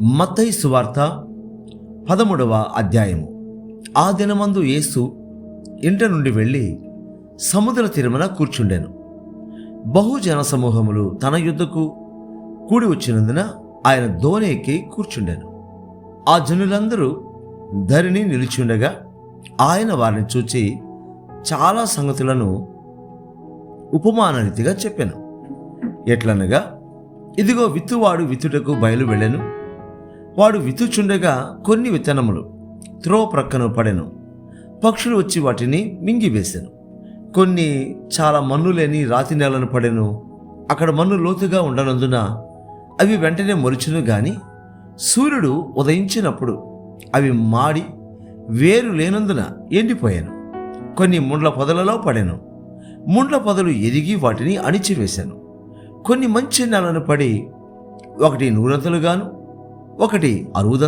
మత్తయి సువార్త 13వ అధ్యాయము. ఆ దినమందు యేసు ఇంట నుండి వెళ్ళి సముద్ర తీరమున కూర్చుండెను. బహుజన సమూహములు తన యుద్ధకు కూడి వచ్చినందున ఆయన దోణి ఎక్కి కూర్చుండెను. ఆ జనులందరూ ధరిని నిలిచుండగా ఆయన వారిని చూచి చాలా సంగతులను ఉపమానరీతిగా చెప్పెను. ఎట్లనగా, ఇదిగో విత్తువాడు విత్తుటకు బయలు వెళ్ళెను. వాడు విత్తుచుండగా కొన్ని విత్తనములు త్రోవ ప్రక్కన పడెను. పక్షులు వచ్చి వాటిని మింగివేసెను. కొన్ని చాలా మన్ను లేని రాతి నేలను పడెను. అక్కడ మన్ను లోతుగా ఉండనందున అవి వెంటనే మొలిచెను గాని సూర్యుడు ఉదయించినప్పుడు అవి మాడి వేరు లేనందున ఎండిపోయాను. కొన్ని ముండ్ల పొదలలో పడెను. ముండ్ల పొదలు ఎదిగి వాటిని అణిచివేశాను. కొన్ని మంచి నేలను పడి ఒకటి 100 ఒకటి 60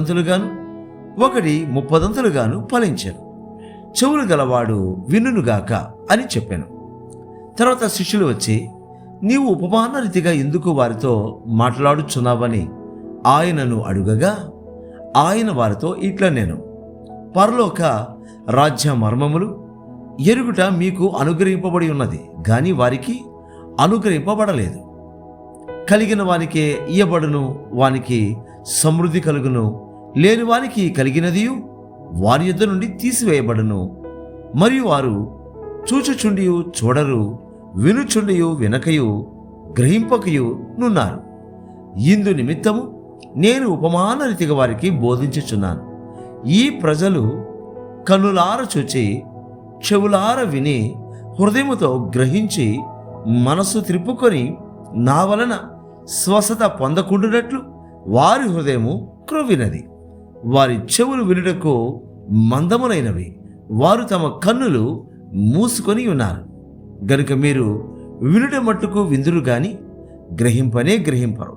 ఒకటి 30 ఫలించాను. చెవులు గలవాడు వినుగాక అని చెప్పాను. తర్వాత శిష్యులు వచ్చి, నీవు ఉపమాన రీతిగా ఎందుకు వారితో మాట్లాడుచున్నావని ఆయనను అడుగగా, ఆయన వారితో ఇట్లా, నేను పరలోక రాజ్య మర్మములు ఎరుగుట మీకు అనుగ్రహింపబడి ఉన్నది, గాని వారికి అనుగ్రహింపబడలేదు. కలిగిన వానికే ఇయ్యబడును, వానికి సమృద్ధి కలుగును. లేని వానికి కలిగినదియు వారి యొద్ద నుండి తీసివేయబడును. మరియు వారు చూచుచుండియు చూడరు, వినుచుండియు వినకయు గ్రహింపకయు నున్నారు. ఇందు నిమిత్తము నేను ఉపమాన రీతిగా వారికి బోధించుచున్నాను. ఈ ప్రజలు కన్నులార చూచి చెవులార విని హృదయముతో గ్రహించి మనసు త్రిప్పుకొని నా వలన స్వస్థత పొందకుండునట్లు వారి హృదయము క్రొవ్వినది, వారి చెవులు వినుటకు మందములైనవి, వారు తమ కన్నులు మూసుకొని ఉన్నారు. గనుక మీరు వినుట మట్టుకు విందురు గాని గ్రహింపనే గ్రహింపరు,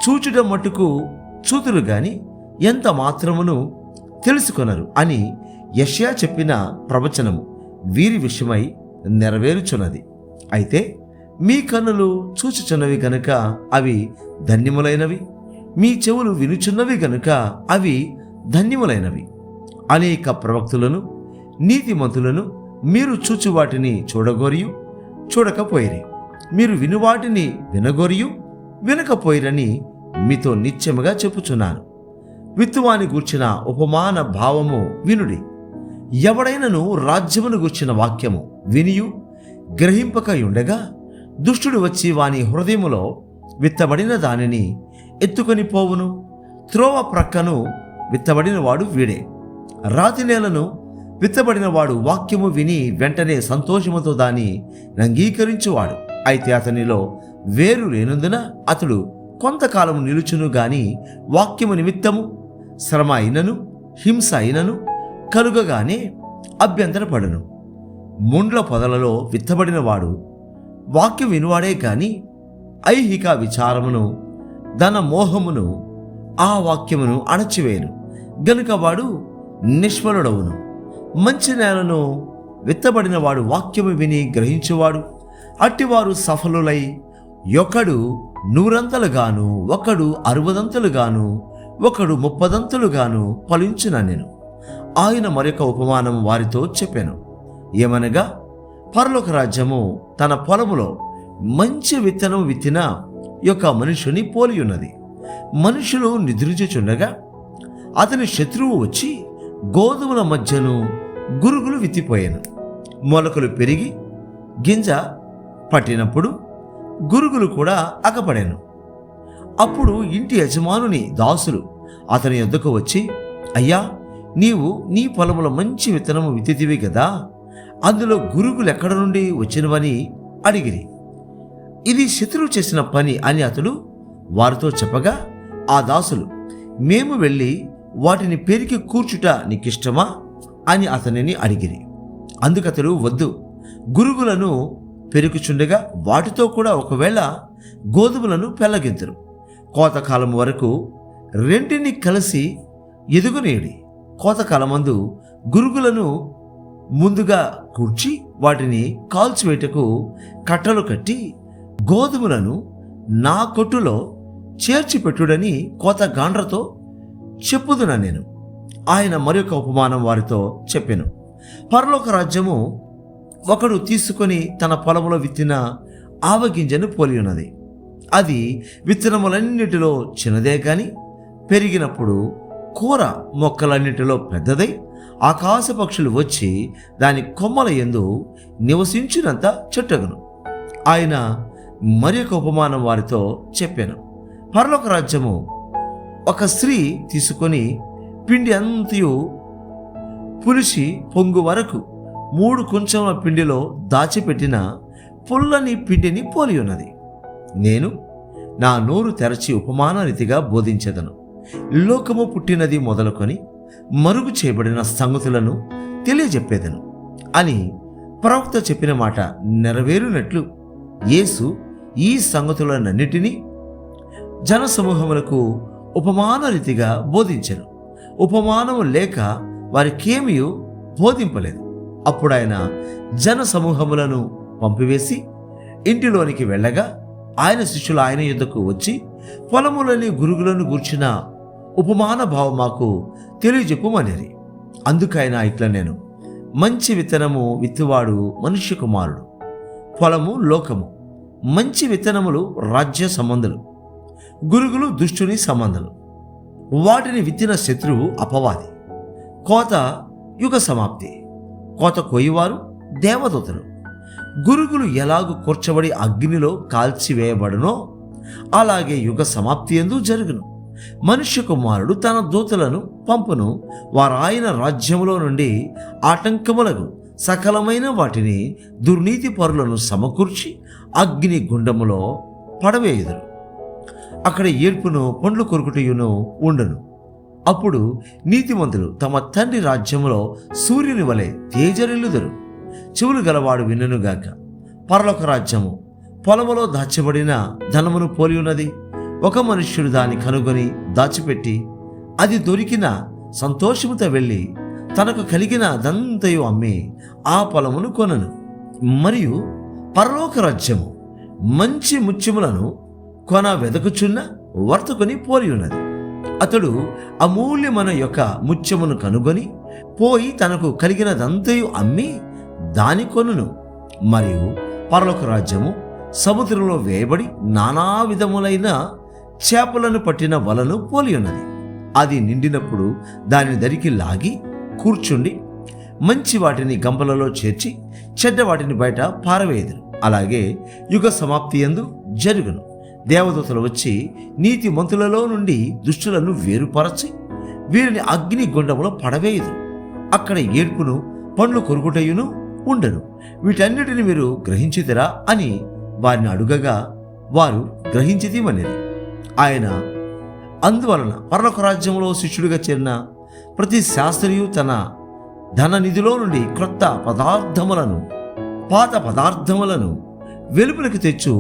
చూచుట మట్టుకు చూతురు గాని ఎంత మాత్రమును తెలుసుకొనరు అని యెషయా చెప్పిన ప్రవచనము వీరి విషయమై నెరవేరుచున్నది. అయితే మీ కన్నులు చూచుచున్నవి గనుక అవి ధన్యములైనవి, మీ చెవులు వినుచున్నవి గనుక అవి ధన్యములైనవి. అనేక ప్రవక్తులను నీతిమంతులను మీరు చూచు వాటిని చూడగోరియు చూడకపోయిరి, మీరు వినువాటిని వినగోరియు వినకపోయిరని మీతో నిత్యముగా చెప్పుచున్నాను. విత్తువాని గూర్చిన ఉపమాన భావము వినుడి. ఎవడైనను రాజ్యమును గూర్చిన వాక్యము వినియు గ్రహింపక ఉండగా దుష్టుడు వచ్చి వాని హృదయములో విత్తబడిన దానిని ఎత్తుకొని పోవును. త్రోవ ప్రక్కను విత్తబడిన వాడు వీడే. రాతి నేలను విత్తబడిన వాడు వాక్యము విని వెంటనే సంతోషముతో దాన్ని అంగీకరించువాడు. అయితే అతనిలో వేరు లేనందున అతడు కొంతకాలము నిలుచును గాని వాక్యము నిమిత్తము శ్రమ అయినను హింస అయినను కలుగగానే అభ్యంతరపడను. ముండ్ల పొదలలో విత్తబడిన వాడు వాక్యం వినువాడే కాని ఐహిక విచారమును ధన మోహమును ఆ వాక్యమును అణచివేయను, గనుక వాడు నిష్ఫలుడవును. మంచి నేలను విత్తబడిన వాడు వాక్యము విని గ్రహించువాడు. అట్టివారు సఫలులై ఒకడు 100 ఒకడు 60 ఒకడు 30 ఫలించుననెను. ఆయన మరొక ఉపమానం వారితో చెప్పాను. ఏమనగా, పరలోక రాజ్యము తన పొలములో మంచి విత్తనం విత్తిన యొక్క మనుషుని పోలి ఉన్నది. మనుషులు నిద్రించుచుండగా అతని శత్రువు వచ్చి గోధుమల మధ్యను గురుగులు విత్తిపోయాను. మొలకలు పెరిగి గింజ పట్టినప్పుడు గురుగులు కూడా అగపడాను. అప్పుడు ఇంటి యజమానుని దాసులు అతని యొద్దకు వచ్చి, అయ్యా, నీవు నీ పొలములో మంచి విత్తనము విత్తితివి కదా, అందులో గురుగులు ఎక్కడ నుండి వచ్చినవని అడిగిరి. ఇది శత్రువు చేసిన పని అని అతడు వారితో చెప్పగా, ఆ దాసులు, మేము వెళ్ళి వాటిని పెరికి కూర్చుట నీకిష్టమా అని అతనిని అడిగిరి. అందుకతడు, వద్దు, గురుగులను పెరుకుచుండగా వాటితో కూడా ఒకవేళ గోధుమలను పెళ్ళగింతురు. కోతకాలం వరకు రెంటిని కలిసి ఎదుగునేడి. కోతకాలమందు గురుగులను ముందుగా కూర్చి వాటిని కాల్చివేటకు కట్టలు కట్టి గోధుమలను నా కొట్టులో చేర్చిపెట్టుడని కోత గాండ్రతో చెప్పుదునా నేను. ఆయన మరొక ఉపమానం వారితో చెప్పెను. పరలోక రాజ్యము ఒకడు తీసుకొని తన పొలంలో విత్తిన ఆవగింజను పోలి ఉన్నది. అది విత్తనములన్నిటిలో చిన్నదే కాని పెరిగినప్పుడు కూర మొక్కలన్నిటిలో పెద్దదై ఆకాశ పక్షులు వచ్చి దాని కొమ్మల యందు నివసించినంత చెట్టగును. ఆయన మరొక ఉపమానం వారితో చెప్పాను. పరలోక రాజ్యము ఒక స్త్రీ తీసుకొని పిండి అంతయు పులిసి పొంగు వరకు 3 కుంచముల పిండిలో దాచిపెట్టిన పుల్లని పిండిని పోలి ఉన్నది. నేను నా నోరు తెరచి ఉపమాన రీతిగా బోధించెదను. లోకము పుట్టినది మొదలుకొని మరుగు చేయబడిన సంగతులను తెలియజెప్పేదను అని ప్రవక్త చెప్పిన మాట నెరవేరునట్లు యేసు ఈ సంగతులన్నిటినీ జనసమూహములకు ఉపమాన రీతిగా బోధించెను. ఉపమానము లేక వారికేమీ బోధింపలేదు. అప్పుడు ఆయన జన సమూహములను పంపివేసి ఇంటిలోనికి వెళ్ళగా ఆయన శిష్యులు ఆయన యుద్ధకు వచ్చి పొలములని గురుగులను గూర్చిన ఉపమాన భావం మాకు తెలియజెప్పుమనిరి. అందుకైనా ఇట్లా నేను, మంచి విత్తనము విత్తువాడు మనుష్య కుమారుడు, పొలము లోకము. మంచి విత్తనములు రాజ్య సంబంధులు, గురుగులు దుష్టుని సంబంధాలు. వాటిని విత్తిన శత్రువు అపవాది. కోత యుగ సమాప్తి. కోత కోయివారు దేవదూతలు. గురుగులు ఎలాగూ కూర్చబడి అగ్నిలో కాల్చివేయబడునో అలాగే యుగ సమాప్తి యందు జరుగును. మనుష్య కుమారుడు తన దూతలను పంపును. వారాయన రాజ్యములో నుండి ఆటంకములకు సకలమైన వాటిని దుర్నీతి పరులను సమకూర్చి అగ్ని గుండములో పడవేయుదురు. అక్కడ ఏడ్పును పండ్లు కొరుకుటయును ఉండును. అప్పుడు నీతిమంతులు తమ తండ్రి రాజ్యములో సూర్యుని వలె తేజరిల్లుదురు. చెవులు గలవాడు వినుగాక. పరలోక రాజ్యము పొలములో దాచబడిన ధనమును పోలి ఉన్నది. ఒక మనుష్యుడు దాన్ని కనుగొని దాచిపెట్టి అది దొరికిన సంతోషముతో వెళ్ళి తనకు కలిగిన దంతయు అమ్మి ఆ పొలమును కొనను. మరియు పరలోక రాజ్యము మంచి ముత్యములను కొన వెదకుచున్న వర్తకుని పోలి ఉన్నది. అతడు అమూల్యమైన యొక్క ముత్యమును కనుగొని పోయి తనకు కలిగినదంతయు అమ్మి దాని కొనును. మరియు పరలోక రాజ్యము సముద్రంలో వేయబడి నానా విధములైన చేపలను పట్టిన వలను పోలి ఉన్నది. అది నిండినప్పుడు దానిని దరికి లాగి కూర్చుండి మంచి వాటిని గంపలలో చేర్చి చెడ్డ వాటిని బయట పారవేయుదురు. అలాగే యుగ సమాప్తి యందు జరుగును. దేవదూతలు వచ్చి నీతి మంతులలో నుండి దుష్టులను వేరుపరచి వీరిని అగ్ని గుండములో పడవేయుదురు. అక్కడ ఏడ్పును పండ్లు కొరుకుటయును ఉండను. వీటన్నిటిని మీరు గ్రహించితిరా అని వారిని అడుగగా వారు గ్రహించితిమనిరి. ఆయన అందువలన పరలోక రాజ్యంలో శిష్యుడిగా చేరిన ప్రతి శాస్త్రియు తన ధన నిధిలో నుండి క్రొత్త పదార్థములను పాత పదార్థములను వెలుపులకు తెచ్చు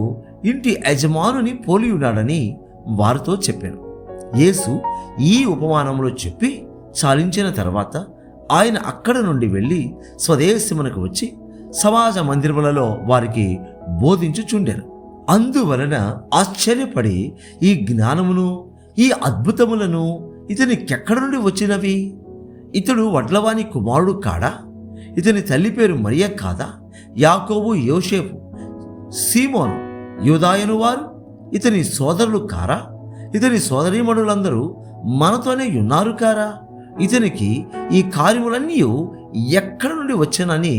ఇంటి యజమానుని పోలి ఉన్నాడని వారితో చెప్పాను. యేసు ఈ ఉపమానంలో చెప్పి చాలించిన తర్వాత ఆయన అక్కడ నుండి వెళ్ళి స్వదేశమునకు వచ్చి సమాజ మందిరములలో వారికి బోధించుచుండెను. అందువలన ఆశ్చర్యపడి ఈ జ్ఞానమును ఈ అద్భుతములను ఇతనికెక్కడ నుండి వచ్చినవి? ఇతడు వడ్లవాని కుమారుడు కాడా? ఇతని తల్లి పేరు మరియ కాదా? యాకోబు, యోసేపు, సీమోను, యూదాయను వారు ఇతని సోదరులు కారా? ఇతని సోదరీమణులందరూ మనతోనే ఉన్నారు కారా? ఇతనికి ఈ కార్యములన్నీ ఎక్కడ నుండి వచ్చానని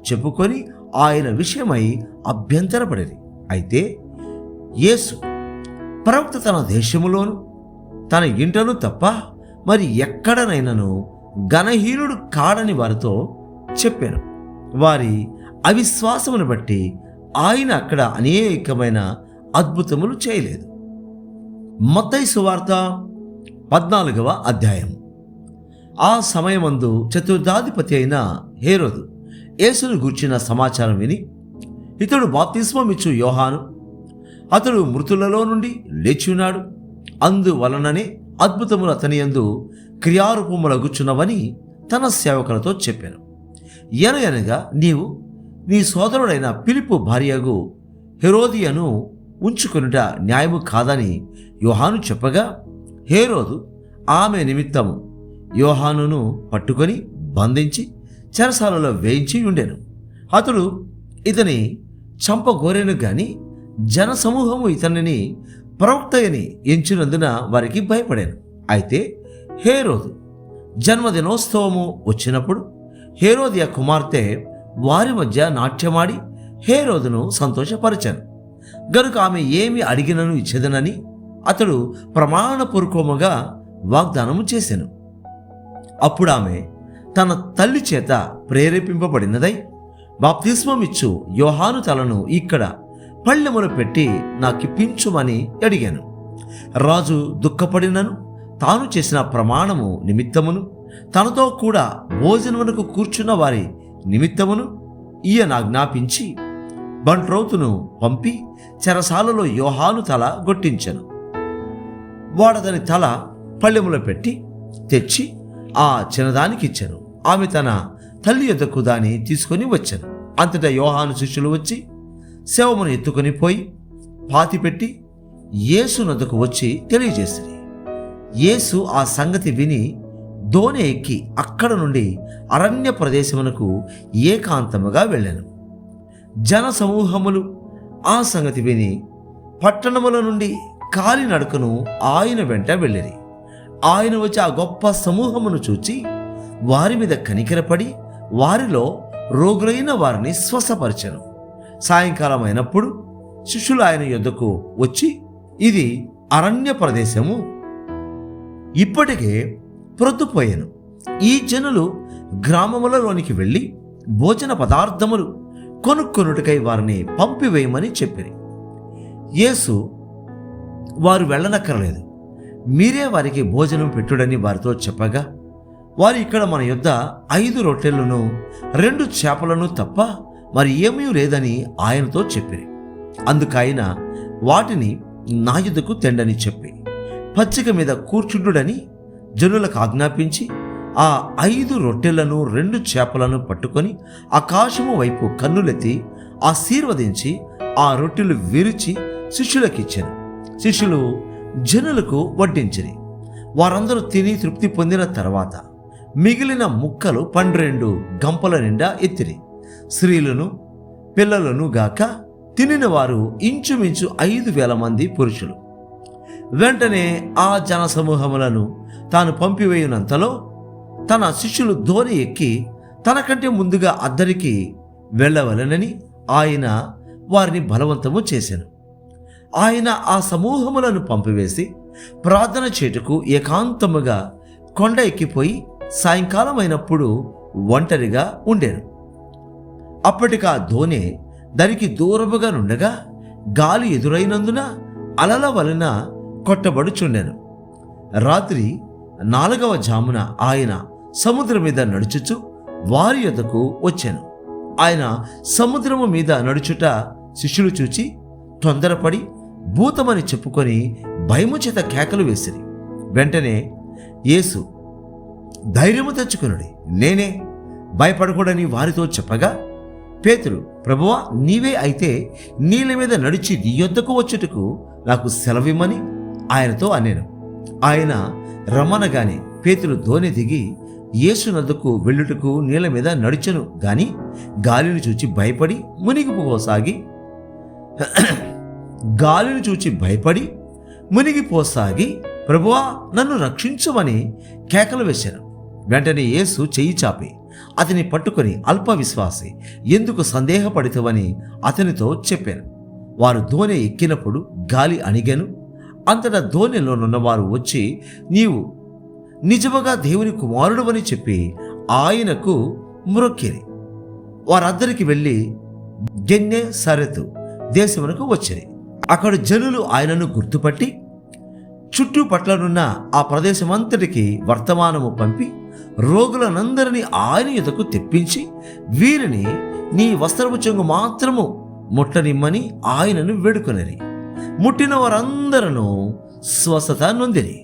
చెప్పుకొని ఆయన విషయమై అభ్యంతరపడేది. అయితే యేసు ప్రవక్త తన దేశములోను తన ఇంటను తప్ప మరి ఎక్కడనైనాను ఘనహీనుడు కాడని వారితో చెప్పాను. వారి అవిశ్వాసమును బట్టి ఆయన అక్కడ అనేకమైన అద్భుతములు చేయలేదు. మత్తయి సువార్త 14వ అధ్యాయం. ఆ సమయమందు చతుర్థాధిపతి అయిన హేరోదు యేసును గూర్చిన సమాచారం విని, ఇతడు బాప్తిస్మమిచ్చు యోహాను, అతడు మృతులలో నుండి లేచినాడు, అందువలననే అద్భుతములు అతని యందు క్రియారూపములగుచున్నవని తన సేవకులతో చెప్పాను. ఎనగా నీవు నీ సోదరుడైన ఫిలిప్పు భార్యగు హెరోదియను ఉంచుకొనుట న్యాయము కాదని యోహాను చెప్పగా, హేరోదు ఆమె నిమిత్తము యోహానును పట్టుకొని బంధించి చెరసాలలో వేయించి ఉండెను. అతడు ఇతని చంపగోరెను గాని జనసమూహము ఇతనిని ప్రవక్తయని ఎంచినందున వారికి భయపడాను. అయితే హేరోదు జన్మదినోత్సవము వచ్చినప్పుడు హేరోదియ కుమార్తె వారి మధ్య నాట్యమాడి హేరోదును సంతోషపరిచాను గనుక ఆమె ఏమి అడిగినను ఇచ్చేదనని అతడు ప్రమాణపూర్వకముగా వాగ్దానము చేసెను. అప్పుడు ఆమె తన తల్లి చేత ప్రేరేపింపబడినదై బాప్తిస్మమిచ్చు యోహాను తలను ఇక్కడ పళ్ళెములు పెట్టి నాకిప్పించుమని అడిగాను. రాజు దుఃఖపడినను తాను చేసిన ప్రమాణము నిమిత్తమును తనతో కూడా భోజనమునకు కూర్చున్న వారి నిమిత్తమును ఈయన ఆజ్ఞాపించి బంట్రౌతును పంపి చెరసాలలో యోహాను తల గొట్టించెను. వాడదని తల పళ్ళెములో పెట్టి తెచ్చి ఆ చిన్నదానికి ఇచ్చెను. ఆమె తన తల్లి యొద్దకు దాన్ని తీసుకొని వచ్చెను. అంతటా యోహాను శిష్యులు వచ్చి శవమును ఎత్తుకొని పోయి పాతిపెట్టి యేసు నొద్దకు వచ్చి తెలియజేసిరి. యేసు ఆ సంగతి విని దోణి ఎక్కి అక్కడ నుండి అరణ్య ప్రదేశమునకు ఏకాంతముగా వెళ్ళాను. జన సమూహములు ఆ సంగతి విని పట్టణముల నుండి కాలినడకను ఆయన వెంట వెళ్ళిరి. ఆయన వచ్చి ఆ గొప్ప సమూహమును చూచి వారి మీద కనికరపడి వారిలో రోగులైన వారిని స్వస్థపరిచెను. సాయంకాలం అయినప్పుడు శిష్యులు ఆయన యొద్దకు వచ్చి, ఇది అరణ్య ప్రదేశము, ఇప్పటికే ప్రొద్దుపోయాను. ఈ జనులు గ్రామములలోనికి వెళ్ళి భోజన పదార్థములు కొనుక్కొనుటకై వారిని పంపివేయమని చెప్పిరి. యేసు వారు వెళ్ళనక్కర్లేదు, మీరే వారికి భోజనం పెట్టుడని వారితో చెప్పగా, వారు ఇక్కడ మన యొద్ద 5 రొట్టెలను 2 చేపలను తప్ప మరి ఏమీ లేదని ఆయనతో చెప్పిరి. అందుకైన వాటిని నా యొద్దకు తెండని చెప్పి పచ్చిక మీద కూర్చుండుడని జనులకు ఆజ్ఞాపించి ఆ 5 రొట్టెలను 2 చేపలను పట్టుకొని ఆకాశము వైపు కన్నులెత్తి ఆశీర్వదించి ఆ రొట్టెలు విరిచి శిష్యులకిచ్చెను. శిష్యులు జనులకు వడ్డించిరి. వారందరూ తిని తృప్తి పొందిన తర్వాత మిగిలిన ముక్కలు 12 గంపల నిండా ఎత్తిరి. స్త్రీలను పిల్లలను గాక తినిన వారు ఇంచుమించు 5,000 మంది పురుషులు. వెంటనే ఆ జనసమూహములను తాను పంపివేయునంతలో తన శిష్యులు దోణి ఎక్కి తనకంటే ముందుగా అద్దరికి వెళ్ళవలెనని ఆయన వారిని బలవంతము చేశాను. ఆయన ఆ సమూహములను పంపివేసి ప్రార్థన చేటుకు ఏకాంతముగా కొండ ఎక్కిపోయి సాయంకాలం అయినప్పుడు ఒంటరిగా ఉండెను. అప్పటికా దోణి దానికి దూరముగా నుండగా గాలి ఎదురైనందున అలల వలన కొట్టబడుచుండెను. రాత్రి 4వ జామున ఆయన సముద్రం మీద నడుచుచు వారి యొద్దకు వచ్చాను. ఆయన సముద్రము మీద నడుచుట శిష్యులు చూచి తొందరపడి భూతమని చెప్పుకొని భయము చేత కేకలు వేసిరి. వెంటనే యేసు, ధైర్యము తెచ్చుకొనుడి, నేనే, భయపడకూడని వారితో చెప్పగా, పేతురు, ప్రభువా, నీవే అయితే నీళ్ళ మీద నడిచి నీ యొద్దకు వచ్చుటకు నాకు సెలవిమ్మని ఆయనతో అనేను. ఆయన రమ్మనగానే పేతురు దోణి దిగి యేసు నద్దకు వెళ్ళుటకు నీళ్ళ మీద నడిచెను గాని గాలిని చూచి మునిగిపోసాగి ప్రభువా, నన్ను రక్షించుమని కేకలు వేశాను. వెంటనే యేసు చెయ్యి చాపి అతని పట్టుకొని, అల్ప విశ్వాసి, ఎందుకు సందేహపడితవని అతనితో చెప్పాను. వారు దోణి ఎక్కినప్పుడు గాలి అణిగెను. అంతటా దోణిలోనున్నవారు వచ్చి, నీవు నిజముగా దేవుని కుమారుడువని చెప్పి ఆయనకు మ్రొక్కిరి. వారందరికి వెళ్ళి గెన్నెసరెతు దేశమునకు వచ్చిరి. అక్కడ జనులు ఆయనను గుర్తుపట్టి చుట్టుపట్లనున్న ఆ ప్రదేశమంతటికి వర్తమానము పంపి రోగులనందరినీ ఆయన యొద్దకు తెప్పించి, వీరిని నీ వస్త్రపు చెంగు మాత్రము ముట్టనిమ్మని ఆయనను వేడుకొనిరి. ముట్టిన వారందరూ స్వస్థత నొందిరి.